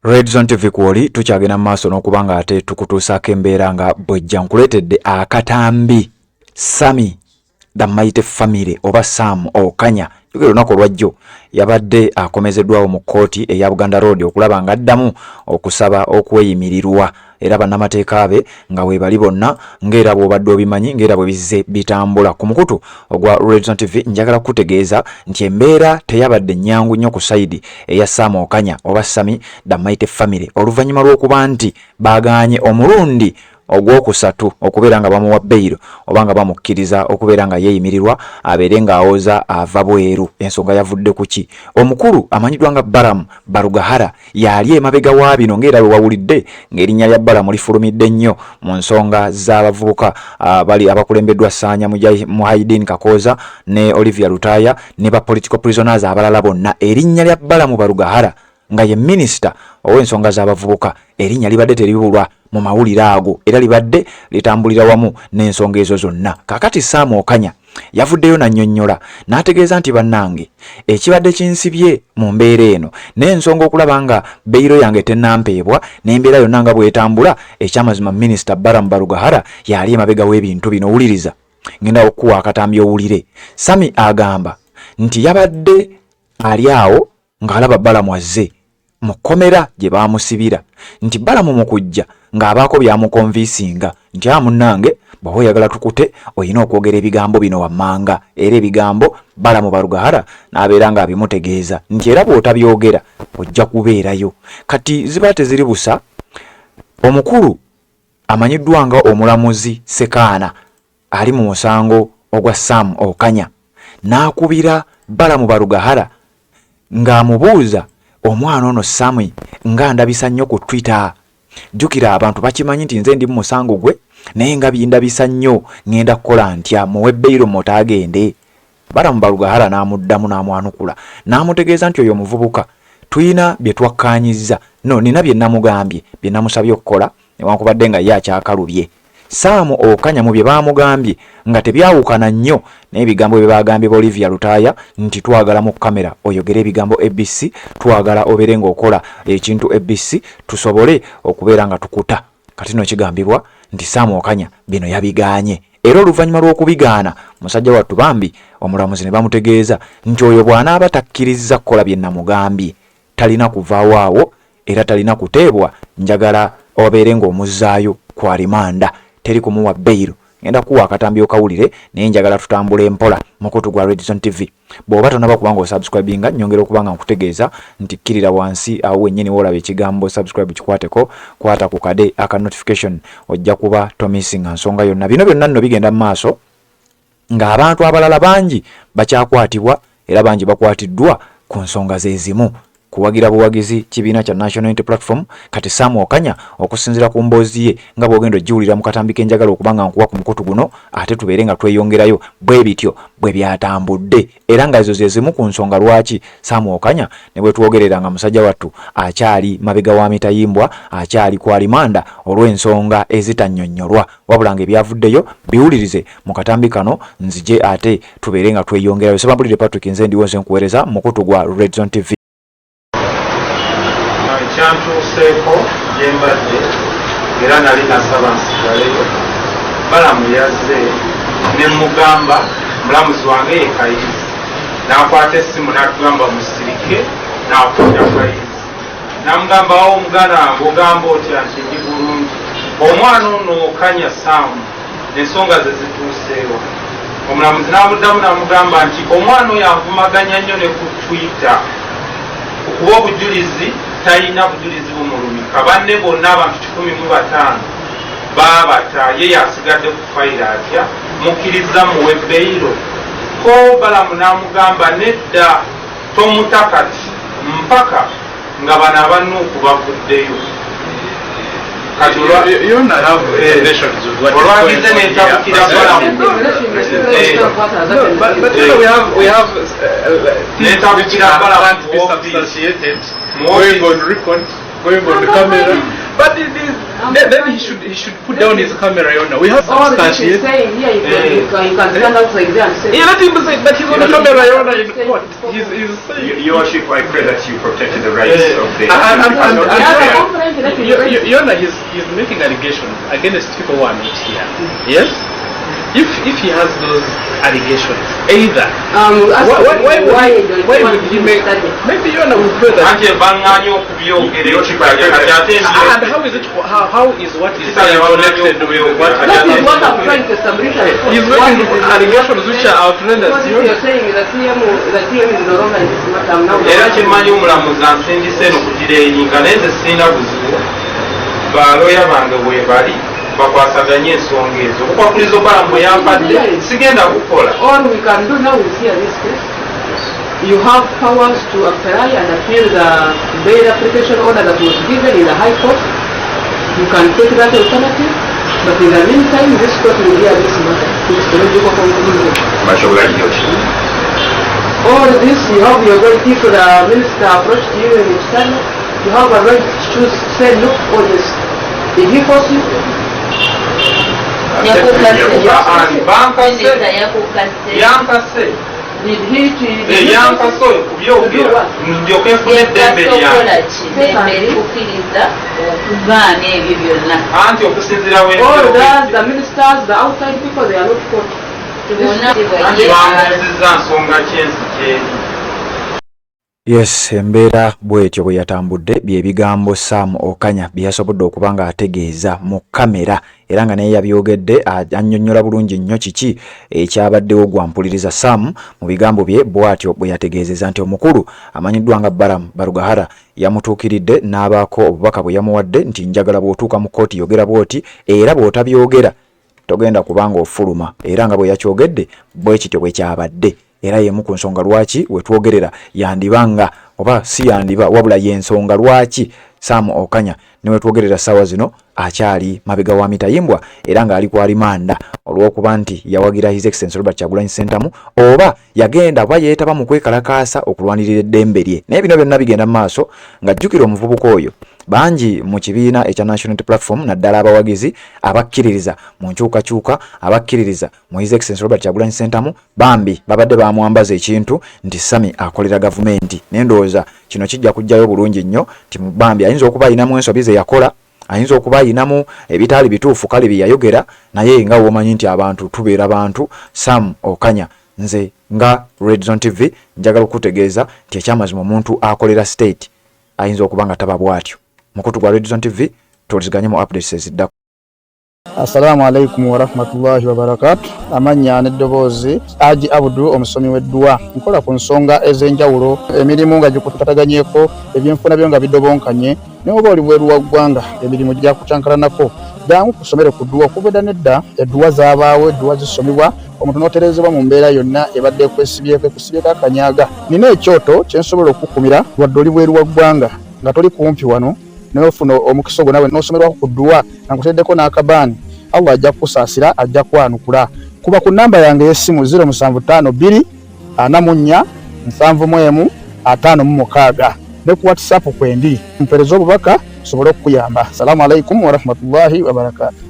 Red Zone TV kwoli tukyagenda maaso n'okubanga ate tukutuusaako embeera nga bwejja nkuleetedde akatambi Sammy Da Mighty Family oba Sam Okanya yogera olunaku olwajjo yabadde akomezeddwawo mu kkooti eya Buganda Road okulaba nga addamu okusaba okweyimirirwa era bannamateeka be nga weebali bonna ng'era bw'obadde obimanyi ng'era bwe bizze bitambula ku mukutu ogwa Red Zone TV njagala kutegeeza nti embeera teyabadde nnyangu nnyo ku sayidi eya Sam Okanya oba Sammy Da Mighty Family oluvannyuma lw'okuba nti baagaanye omulundi ogwokusatu okubeera nga bamuwa beyiro oba nga bamukkiriza okubeera nga yeeyimirirwa abeere ng'awoza ava bweru. Ensonga yavudde ku ki? Omukulu amanyiddwa nga Balam Barugahara yali emabega wa bino ng'era bwe wawulidde ng'erinnya lya Balam lifulumidde nnyo mu nsonga z'abavubuka bali abakulembeddwa Ssaanya Muhyiddin Kakooza ne Olivia Lutaya ne ba political prisoners abalala bonna. Erinnya lya Balam Barugahara nga ye minisita ow'ensonga z'abavubuka erinnya libadde teribulwa mu mawulire ago era libadde litambulira wamu n'ensonga ezo zonna. Kakati Sam Okanya yavuddeyo nannyonnyola n'ategeeza nti bannange ekibadde kinsibye mu mbeera eno n'ensonga okulaba nga beyiro yange tennampeebwa n'embeera yonna nga bw'etambula ekyamazima minisita Balam Barugahara yali emabega w'ebintu bino. Wuliriza, ngenda okuwa akatambi owulire. Sammy agamba nti yabadde ali awo ng'alaba Balam azze mu kkomera gye baamusibira nti Balam mu kujja ng'abaako byamukonvinsinga nti munnange bw'oba oyagala tukute olina okwogera ebigambo bino wammanga, era ebigambo Balam Barugahara n'abeera ng'abimutegeeza nti era bw'otabyogera ojja kubeerayo. Kati ziba teziri busa, omukulu amanyiddwa nga omulamuzi Sekaana ali mu musango ogwa Sam Okanya n'akubira Balam Barugahara ng'amubuuza omwana ono Sammy nga ndabisa nnyo ku Twitter. Jjukira abantu bakimanyi nti nze ndi mu musango gwe naye nga bindabisa nnyo ngenda kukola ntya muwe beyiro mutagende. Balam Barugahara n'amuddamu n'amwanukula n'amutegeeza nti oyo omuvubuka tuyina bye twakkaanyizza, no nina bye namugambye bye namusabye okukola newankubadde nga ye akyakalubye. Sam Okanya mu bye baamugambye nga tebyawukana nnyo n'ebigambo bye baagambye Olivia Lutaya nti twagala mu kamera oyogere ebigambo ABC, twagala obeere ng'okola ekintu ABC tusobole okubeera nga tukuta. Kati no kigambibwa nti Sam Okanya bino yabigaanye era oluvannyuma lw'okubigaana musajja wattu bambi omulamuzi ne bamutegeeza nti oyo bw'anaaba takkirizza kukola bye namugambye talina kuvaawo awo era talina kuteebwa, njagala obeere ng'omuzzaayo kwa rimanda, teri kumuwa beyiro. Ngenda kuwa akatambi okawulire naye njagala tutambule empola mukutu gwa Red Zone TV. Bw'oba tonaba kubanga osubscribinga nyongera okubanga nkutegeeza nti kkirira wansi awo wennyini woolaba ekigambo subscribe kikwateko, kwata ku kade aka notification ojja kuba tomissinga nsonga yonna. Bino byonna nno bigenda mu maaso ng'abantu abalala bangi bakyakwatibwa era bangi bakwatiddwa ku nsonga ze zimu. Kuwagira buwagizi kibiina kya National Unity Platform kati Sam Okanya okusinzira ku mboozi ye nga bw'ogenda ogiwulira mu katambi ke njagala okubanga nkuwa ku mukutu guno ate tubeere nga tweyongerayo bwe bityo bwe byatambudde era nga ezo ze zimu ku nsonga lwaki Sam Okanya ne bwe twogerera nga musajja wattu akyali mabega wa mitayimbwa, akyali kwa rimanda olw'ensonga ezitannyonnyolwa. Wabula nga ebyavuddeyo biwulirize mu katambi kano nzije ate tubeere nga tweyongerayo. Sebambulire Patrick nze ndiwo nze nkuweereza mukutu gwa Red Zone TV. Kyantuuseeko gye mbadde era nali nasaba nsigaleyo. Balam yazze ne mugamba mulamuzi wange ye Kayizi n'akwata essimu n'atugamba musirike n'akwata Kayizi n'amugamba awo omuganda wange ogamba otya nti ndi bulungi. Omwana ono Okanya Sam n'ensonga ze zituuseewo. Omulamuzi n'amuddamu n'amugamba nti omwana oyo anvumaganya nnyo ne ku Twitter okuba obujulizi talina bujulizi bumulumika. Banne bonna abantu 15 baabata ye yasigadde ku fayiro atya mukkiriza muwe beyiro. Ko Balam n'amugamba nedda tomutakati mpaka nga bano abannuuku bavuddeyo. Olwagize n'etabukira Balam n'etabukira Balam going on record, going on the camera. But it is, then he should put down his camera now. We have substantiated. Here you can stand outside there and say. Yeah, let him say, but he's on the camera in court. He's saying. Your worship, I pray that you protected the rights of the. I'm Yona, he's making allegations against people who are not here. Yes? If he has those allegations, either why would he make maybe Yona would pray that and how is it how is what is connected with what that is what I'm trying to establish. He's making allegations which are outlandish. You're saying that TM is no longer in this matter now. Era kimanyi omulamuzi ansindise n'okugireyinga naye nze sirina buzibu baloya bange bwe bali bakwasaganye ensonga ezo okukwakuliza Balamu bwe yampadde sigenda kukola. All we can do now is hear this case. You have powers to apply and appeal the bail application order that was given in the High Court. You can take that alternative, but in the meantime, this court will hear this matter. It's the logical conclusion. All this, you have your ability for the minister approach to you in external. You have a right to choose, say, look, all this. Did he force you? Did he yankase oyo kubyogera ndyoke nfune eddembe lyange anti okusinziira all those, the ministers, the outside people, they are not court. anti bamuzizza nsonga kyensi kyeri. Yes, embeera bwetyo bwe yatambudde byebigambo Sam Okanya byasobodde okuba nga ategeeza mu kamera era nga naye yabyogedde annyonnyola bulungi nnyo kiki ekyabaddewo gwampuliriza Sam mu bigambo bye bwatyo bwe yategeezeza nti omukulu amanyiddwa nga Balam Barugahara yamutuukiridde n'abaako obubaka bwe yamuwadde nti njagala bw'otuuka mu kkooti yogera bw'oti era bw'otabyogera togenda kubanga ofuluma era nga bwe yakyogedde bwe kityo bwe kyabadde. Era yemu ku nsonga lwaki wetwogerera yandibanga oba si yandiba wabula y'ensonga lwaki Sam Okanya ne wetwogerera ssaawa zino akyali mabega wa mitayimbwa era ng'ali ku alimanda olw'okuba nti yawagira His Excellency Robert Kyagulanyi Ssentamu oba yagenda oba yeetaba mu kwekalakaasa okulwanirira eddembe lye. Naye bino byonna bigenda mu maaso ng'ajjukira omuvubuka oyo bangi mu kibiina ekya National Unity Platform naddala abawagizi abakkiririza mu nkyukakyuka abakkiririza mu His Excellency Robert Kyagulanyi Ssentamu bambi babadde bamwambaza ekintu nti Sami akolera gavumenti. Naye ndowooza kino kijja kujjayo bulungi nnyo nti bambi ayinza okuba ayinamu ensobi ze yakola ayinza okuba ayinamu ebitaali bituufu kale bye yayogera naye nga womanyi nti abantu tubeera bantu. Sam Okanya nze nga Red Zone TV njagala okutegeeza nti ekyamazima omuntu akolera state ayinza okuba nga taba bwatyo. Mukutu gwa Red Zone TV tuliziganye mu updates eziddako. Assalamu alaikum wa rahmatullahi wa barakatuh. Amanya n'eddoboozi Aji Abdu omusomi w'eddua nkola ku nsonga ez'enjawulo emirimu nga gikutataganyeko ebyenfuna byo nga bidobonkanye ne oba oli bweru wa ggwanga emirimu gya kucankalanako jangu kusomere ku ddua okuvudda nedda eddua zaabaawo eddua zisomibwa omuntu n'oterezebwa mu mbeera yonna ebadde ekusibyeko akanyaga. Nina ekyoto kye nsobola okukumira wadde oli bweru wa ggwanga nga toli kumpi wano n'ofuna omukisa ogwo nawe n'osomerwako ku ddua nga nkuteddeko n'akabaani Allah ajja kusaasira ajja kwanukula. Kuba ku namba yange y'essimu 0752 44 71 56 ne ku WhatsApp kwendi mpereza obubaka sobole okuyamba. Assalamu alaikum wa rahmatullahi wa barakatuh.